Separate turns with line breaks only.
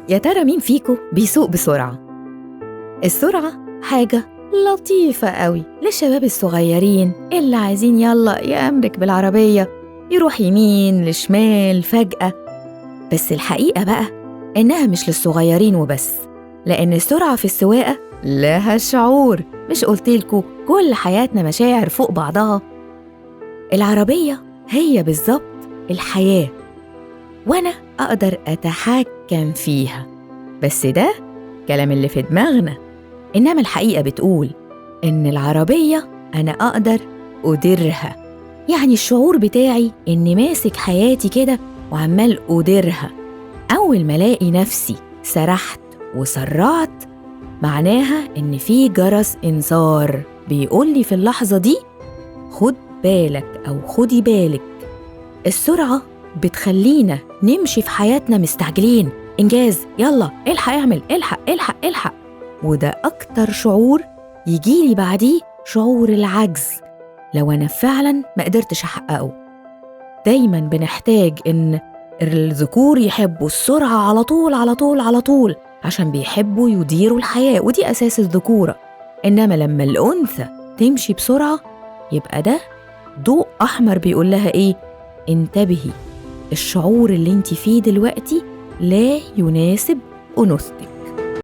يا ترى مين فيكو بيسوق بسرعة؟ السرعة حاجة لطيفة قوي للشباب الصغيرين اللي عايزين يلا يأمرك بالعربية، يروح يمين لشمال فجأة. بس الحقيقة بقى إنها مش للصغيرين وبس، لأن السرعة في السواقة لها شعور. مش قلتلكوا كل حياتنا مشاعر فوق بعضها؟ العربية هي بالظبط الحياة، وأنا أقدر أتحكم فيها. بس ده كلام اللي في دماغنا، إنما الحقيقة بتقول إن العربية أنا أقدر أديرها. يعني الشعور بتاعي إني ماسك حياتي كده وعمال أديرها. أول ما ألاقي نفسي سرحت وسرعت، معناها إن في جرس إنذار بيقولي في اللحظة دي خد بالك أو خدي بالك. السرعة بتخلينا نمشي في حياتنا مستعجلين، إنجاز، يلا الحق اعمل، الحق الحق الحق. وده أكتر شعور يجيلي بعديه شعور العجز لو أنا فعلاً ما قدرتش أحققه. دايماً بنحتاج إن الذكور يحبوا السرعة على طول على طول على طول عشان بيحبوا يديروا الحياة، ودي أساس الذكورة. إنما لما الأنثى تمشي بسرعة يبقى ده ضوء أحمر بيقول لها إيه؟ انتبهي، الشعور اللي انت فيه دلوقتي لا يناسب أنوثتك.